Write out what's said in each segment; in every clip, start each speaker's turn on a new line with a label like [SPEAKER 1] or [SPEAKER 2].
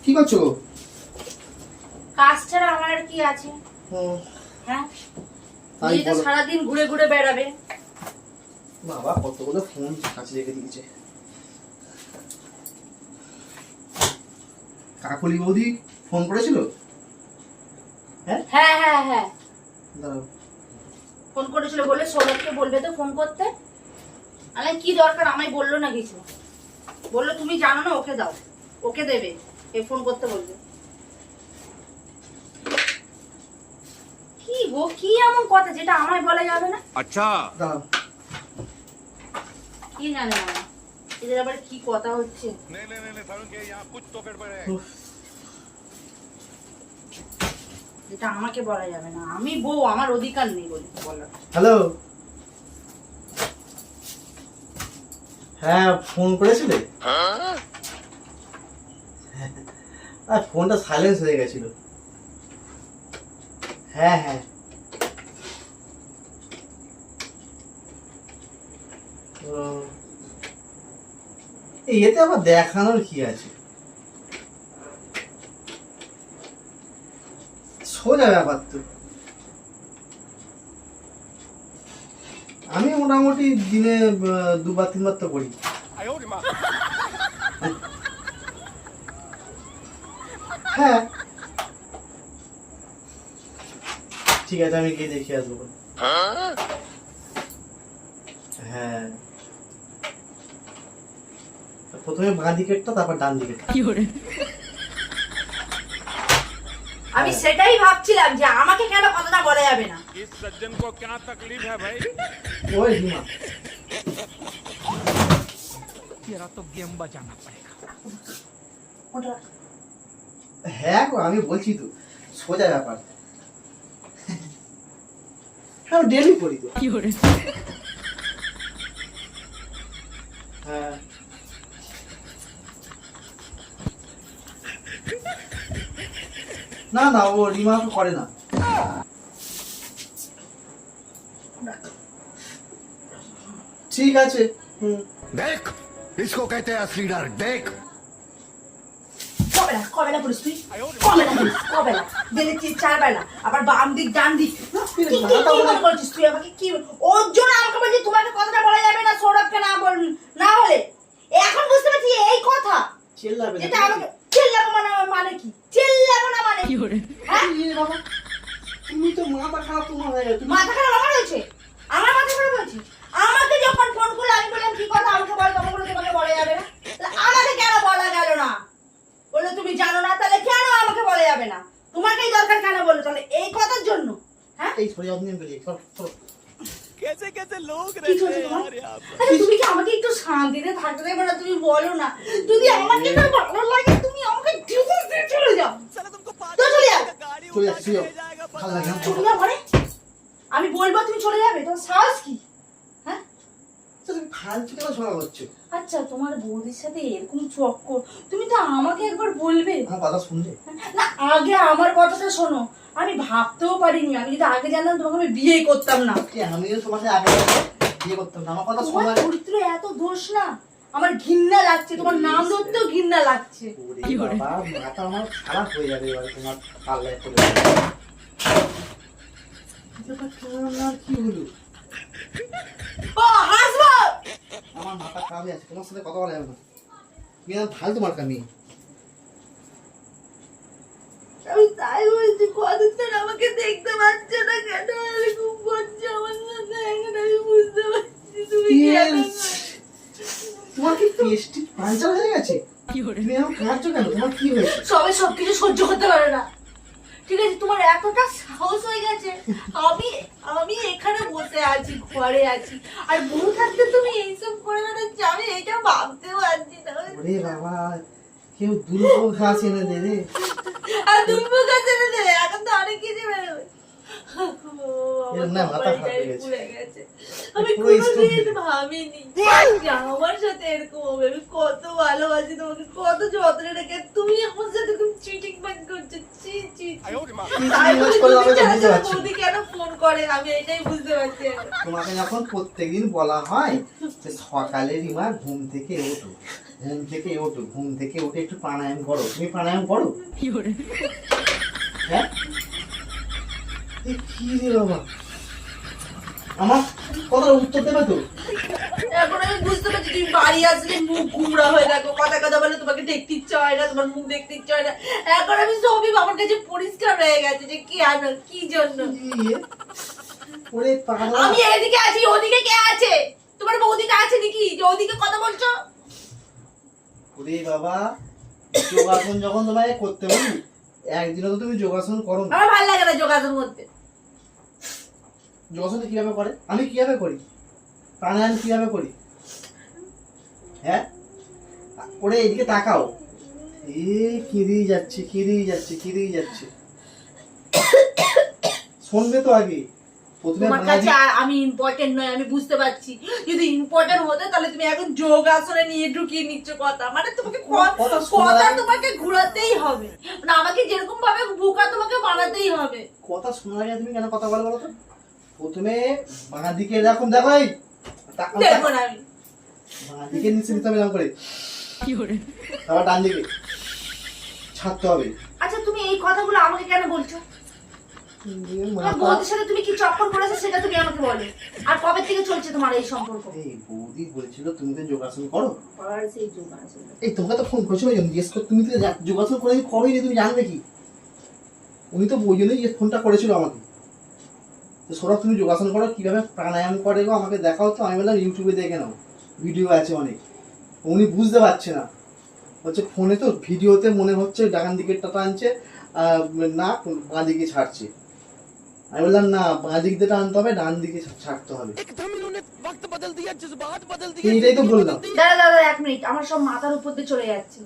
[SPEAKER 1] কি করছো?
[SPEAKER 2] কাজ ছাড়া আমার আর কি আছে? হ্যাঁ, এই তো সারাদিন ঘুরে ঘুরে বেড়াবে।
[SPEAKER 1] বাবা কতগুলো ফোন কাছে রেখে দিয়েছে। কাকুলি বৌদি ফোন করেছিল?
[SPEAKER 2] হ্যাঁ হ্যাঁ হ্যাঁ,
[SPEAKER 1] দাঁড়াও।
[SPEAKER 2] ফোন করেছিল, বলে সৌরভকে বলবে তো ফোন করতে। আরে কি দরকার, আমায় বললো না কিছু, বললো তুমি জানো না, ওকে দাও, ওকে দেবে, এ ফোন করতে বলবে। কি গো, কি এমন কথা যেটা আমায় বলা যাবে না?
[SPEAKER 3] আচ্ছা
[SPEAKER 1] দাঁড়াও।
[SPEAKER 2] কি জানে না এদের আবার কি কথা হচ্ছে।
[SPEAKER 1] উফ,
[SPEAKER 2] যেটা আমাকে বলা যাবে না, আমি বউ, আমার অধিকার নেই বলে বলার।
[SPEAKER 1] হ্যালো। হ্যাঁ ফোন করেছিলে? আর ফোনটা সাইলেন্স হয়ে গেছিল। হ্যাঁ হ্যাঁ। ও, এতে আবার দেখানোর কি আছে? সোজা ব্যাপার তো। আমি মোটামুটি দিনে 2-3 বার তো করি। হ্যাঁ ঠিক আছে, আমি গিয়ে দেখে আসবো। হ্যাঁ প্রথমে বাঁ দিকেরটা, তারপর ডান দিকেরটা।
[SPEAKER 2] আমি সেটাই ভাবছিলাম যে আমাকে কেন কথাটা বলা যাবে না।
[SPEAKER 3] इस सज्जन को क्या तकलीफ है भाई?
[SPEAKER 1] ওই রিমা,
[SPEAKER 3] तेरा तो गेम बजाना पड़ेगा।
[SPEAKER 1] হ্যাঁ গো আমি বলছি তো, সোজা ব্যাপার। আমি ডেলি করি তো। হ্যাঁ না না, ও রিমা তো করে না। ঠিক আছে।
[SPEAKER 4] देख इसको कहते हैं असली डर। देख
[SPEAKER 2] কবে না করিস তুই? কবে না করিস? কবে না দেখেছি 4 বেলা, আবার বাম দিক ডান দিক। কি মনে করছিস তুই আমাকে? কি ওর জন্য আমাকে বলছিস তোমাকে কথাটা বলা যাবে না, সৌরভকে না বল না হলে? এখন বুঝতে পারছি এই কথা।
[SPEAKER 1] চিল্লাবে না।
[SPEAKER 2] এটা আমাকে চিল্লাবো মানে কি? চিল্লাবো না মানে কি? হ্যাঁ
[SPEAKER 1] বাবা তুমি তো মাথা খারাপ তোমার হয়ে গেছে।
[SPEAKER 2] মাথা খারাপ আমার হয়েছে? আমার মাথা খারাপ হয়েছে? আমাকে যখন ফোন করলে আমি বললাম কি কথা আমাকে বল, তখন বলে তোমাকে বলা যাবে না। আমাকে কেন বলা গেল না? বলে তুমি জানো না, তাহলে কেন আমাকে বলা যাবে না? তোমাকেই দরকার কেন বলে? তাহলে এই কথার জন্য? হ্যাঁ
[SPEAKER 1] এই সরে যাও, নিয়ে বেরিয়ে চল চল।
[SPEAKER 3] कैसे कैसे लोग
[SPEAKER 2] কি
[SPEAKER 3] रहते
[SPEAKER 2] চলছে
[SPEAKER 3] हैं
[SPEAKER 2] তোমার?
[SPEAKER 3] यार यहाँ पर।
[SPEAKER 2] আরে তুমি কি আমাকে একটু শান্তিতে থাকতে দেবে না? তুমি বলো না, যদি আমাকে না ভালো লাগে তুমি আমাকে ডিভোর্স দিয়ে চলে যাও।
[SPEAKER 3] साला तुमको
[SPEAKER 2] তো
[SPEAKER 3] पागल
[SPEAKER 2] চলে যাও।
[SPEAKER 3] का गाड़ी
[SPEAKER 1] চলে
[SPEAKER 3] उठा
[SPEAKER 1] যাচ্ছি,
[SPEAKER 3] के
[SPEAKER 1] যাও।
[SPEAKER 3] ले जाएगा
[SPEAKER 1] ভালো লাগে না।
[SPEAKER 2] চলে যাও মানে? আমি বলবো তুমি চলে যাবে? তোমার সাহস কি? হ্যাঁ
[SPEAKER 1] তুমি ফালতু কেন শোনা করছো?
[SPEAKER 2] আচ্ছা, তোমার বৌদির সাথে এরকম চক্কর, তুমি তো আমাকে একবার বলবে
[SPEAKER 1] আমার কথা শুনলে?
[SPEAKER 2] না? আগে আমার কথাটা শোনো, আমি ভাবতেও পারিনি, আমি যদি আগে জানতাম তোমাকে আমি বিয়ে করতাম না।
[SPEAKER 1] আমিও তোমাকে আগে বিয়ে করতাম না। আমার কথা
[SPEAKER 2] তোমার
[SPEAKER 1] শোনা।
[SPEAKER 2] চরিত্র এত দোষ না, আমার ঘৃণা লাগছে, তোমার নাম ধরতেও ঘৃণা লাগছে।
[SPEAKER 1] ওরে বাবা, মাথা আমার খারাপ হয়ে যাবে এবারে তোমার পাল্লায় পড়ে। আর কি হলো?
[SPEAKER 2] ও হাসবো?
[SPEAKER 1] আমার মাথা খারাপ হয়ে আছে, তোমার সাথে কথা বলা যাবে না। তুমি আর ভাল তোমার কামি।
[SPEAKER 2] আমি তাই বলছি, কতদিন আমাকে দেখতে পাচ্ছ না কেন? এরকম করছো আমার সাথে, এখন আমি বুঝতে পারছি তুমি কেন।
[SPEAKER 1] তোমার কি পেস্টি পাঞ্চার হয়ে গেছে? তুমি এখন কাঁদছো কেন? তোমার কি হয়েছে?
[SPEAKER 2] সবাই সবকিছু সহ্য করতে পারে না, ঠিক আছে? তোমার এতটা সাহস হয়ে গেছে, আমি আমি এখানে বসে আছি, ঘরে আছি, আর বউ থাকতে তুমি এইসব করে বেড়াচ্ছ, আমি এটা ভাবতেও পারছি না।
[SPEAKER 1] ওরে বাবা, কেউ দুর্ভোগ আছে না দে রে।
[SPEAKER 2] আর দুর্ভোগ আছে না দেবে, এখন তো অনেক কিছু বেরোবে।
[SPEAKER 1] এর না মাথা খারাপ হয়ে গেছে।
[SPEAKER 2] ভুলে গেছে। আমি
[SPEAKER 1] পুরো
[SPEAKER 2] কোনোদিন
[SPEAKER 1] stone।
[SPEAKER 2] ভাবিনি যে আমার সাথে এরকম হবে। আমি কত ভালোবাসি তোমাকে, কত যত্নে রেখে, তুমি আমার সাথে তুমি চিটিং বাজ করছো। চি চি তাই বলে
[SPEAKER 1] করলে আমি
[SPEAKER 2] তুমি
[SPEAKER 1] তো বুঝতে
[SPEAKER 2] জানো
[SPEAKER 1] পারছি।
[SPEAKER 2] বৌদি কেন ফোন করে, আমি এটাই বুঝতে পারছি এখন।
[SPEAKER 1] তোমাকে যখন প্রত্যেকদিন বলা হয় যে সকালে রিমা ঘুম থেকে ওঠো, ঘুম থেকে উঠে একটু প্রাণায়াম করো। তুমি প্রাণায়াম করো? হ্যাঁ এ কি রে বাবা, আমার কথার উত্তর দেবে তো?
[SPEAKER 2] এখন আমি বুঝতে পারছি তুমি বাড়ি আসলে মুখ গুমরা হয়ে দেখো, কথা কথা বলে তোমাকে দেখতে ইচ্ছা হয় না, তোমার মুখ দেখতে ইচ্ছা হয় না। এখন আমি সবই আমার কাছে পরিষ্কার হয়ে গেছে যে কি আর কি জন্য।
[SPEAKER 1] ওরে পাগলা,
[SPEAKER 2] আমি এদিকে আছি, ওদিকে কে আছে? তোমার বৌদিটা আছে নাকি যে ওদিকে কথা বলছো?
[SPEAKER 1] ওরে বাবা, যোগাসন যখন তোমায় করতে বলি একদিনও তো তুমি যোগাসন করো না।
[SPEAKER 2] আমার ভালো লাগে না যোগাসন করতে।
[SPEAKER 1] যোগাসন কিভাবে করে, আমি কিভাবে করি, প্রাণায়াম কিভাবে করি? হ্যাঁ ওরে এদিকে তাকাও, কেঁদেই যাচ্ছে। শুনবে তো আগে প্রথমে
[SPEAKER 2] তোমার কাছে আমি ইম্পর্টেন্ট নয়, আমি বুঝতে পারছি। যদি ইম্পর্টেন্ট হতে তাহলে তুমি এখন যোগাসনে নিয়ে ঢুকিয়ে নিচ্ছ কথা। মানে তোমাকে কথা তোমাকে ঘোরাতেই হবে, মানে আমাকে যেরকম ভাবে বোকা তোমাকে বানাতেই হবে।
[SPEAKER 1] কথা শোনার আগে তুমি কেন কথা বলো বলো তো? প্রথমে বাঁ দিকে এরকম দেখো, এই
[SPEAKER 2] দেখবো না আমি।
[SPEAKER 1] বাঁ দিকে নিচে নিতে হবে এরকম করে, তারপর ডান দিকে ছাড়তে হবে।
[SPEAKER 2] আচ্ছা তুমি এই কথাগুলো আমাকে কেন বলছো? তোমার বৌদির সাথে তুমি কি চক্কর করেছো সেটা তুমি আমাকে বলো। আর কবে থেকে চলছে তোমার এই সম্পর্ক?
[SPEAKER 1] এই বৌদি বলেছিল তুমি তো যোগাসন করো।
[SPEAKER 2] আর সেই যোগাসন,
[SPEAKER 1] এই তোমাকে তো ফোন করেছিল জিজ্ঞেস কর, তুমি তো যোগাসন করে করোই নি, তুমি জানবে কি? উনি তো ওই জন্যই ফোনটা করেছিল আমাকে। তো সৌরভ তুমি যোগাসন করো, কিভাবে প্রাণায়াম করে গো আমাকে দেখাও তো। আমি বললাম ইউটিউবে দেখে নাও, ভিডিও আছে অনেক। উনি বুঝতে পারছে না, হচ্ছে ফোনে তো ভিডিওতে মনে হচ্ছে ডান দিকেরটা টানছে না বাঁ দিকে ছাড়ছে। আমি বললাম না, বাঁ দিক দিয়ে টানতে হবে, ডান দিকে ছাড়তে হবে।
[SPEAKER 3] एकदम इन्होंने वक्त बदल दिया, जज्बात बदल दिए।
[SPEAKER 1] এইটাই তো বললাম।
[SPEAKER 2] দাদা 1 মিনিট, আমার সব মাথার উপর দিয়ে চলে যাচ্ছে।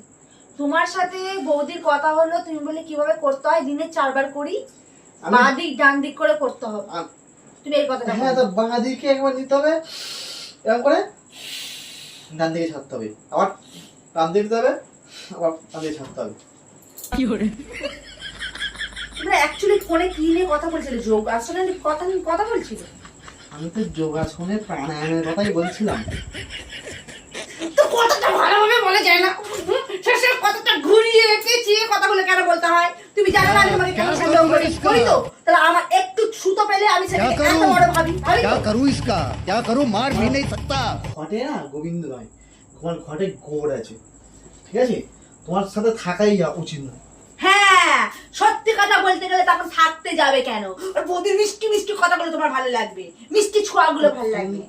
[SPEAKER 2] তোমার সাথে বৌদির কথা হলো, তুমি বলে কিভাবে করতে হয়, দিনে 4 বার করি, বাঁ দিক ডান দিক করে করতে হবে। তুমি এই কথাটা
[SPEAKER 1] হ্যাঁ, তো বাঁ দিকে একবার নিতে হবে এরকম করে, ডান দিকে ছাড়তে হবে, আবার ডান দিকে দিতে হবে, আবার ডান দিকে ছাড়তে হবে।
[SPEAKER 2] তোমরা অ্যাকচুয়ালি ফোনে কি নিয়ে কথা বলছিলে? যোগাসনের কথা বলছিলে?
[SPEAKER 1] আমি তো যোগাসনের প্রাণায়ামের কথাই বলছিলাম।
[SPEAKER 2] তো কথাটা ভালোভাবে বলা যায় না, শেষে কথাটা ঘুরিয়ে পেঁচিয়ে কথাগুলো কেন বলতে হয়? তুমি জানো না আমি তোমাকে কেন সন্দেহ করি? করি তো? তাহলে আমার একটু সুতো পেলে আমি সেটাকে এত বড় ভাবি।
[SPEAKER 4] क्या करूं इसका, क्या करूं, मार भी नहीं सकता।
[SPEAKER 1] ঘটে না গোবিন্দ নয়, তোমার ঘটে গোবর আছে, ঠিক আছে? তোমার সাথে থাকাই উচিত না।
[SPEAKER 2] হ্যাঁ, সত্যি কথা বলতে গেলে তখন থাকতে যাবে কেন? আর বৌদির মিষ্টি মিষ্টি কথাগুলো তোমার ভালো লাগবে, মিষ্টি ছোঁয়াগুলো ভালো লাগবে।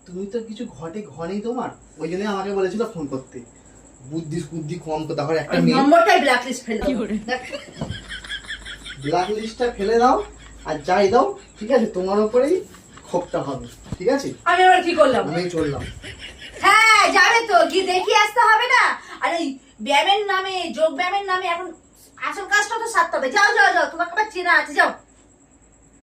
[SPEAKER 1] তুমি তো কিছু ঘটেই তোমার, ওই জন্য আমাকে বলেছিল ফোন করতে। বুদ্ধি কম তো, তাহলে একটা মেয়ে
[SPEAKER 2] নম্বরটাই ব্ল্যাক লিস্ট ফেলে দাও।
[SPEAKER 1] ব্ল্যাক লিস্টটা ফেলে দাও আর যাই দাও, ঠিক আছে? তোমার উপরেই ক্ষোভটা হবে, ঠিক আছে?
[SPEAKER 2] আমি এবার কি করলাম?
[SPEAKER 1] আমি চললাম।
[SPEAKER 2] হ্যাঁ যাবে তো, গিয়ে দেখিয়ে আসতে হবে না? আর এই ব্যায়ামের নামে, যোগ ব্যায়ামের নামে এখন আসল কাজটা তো সারতে হবে। যাও তোমার আবার চেনা আছে, যাও।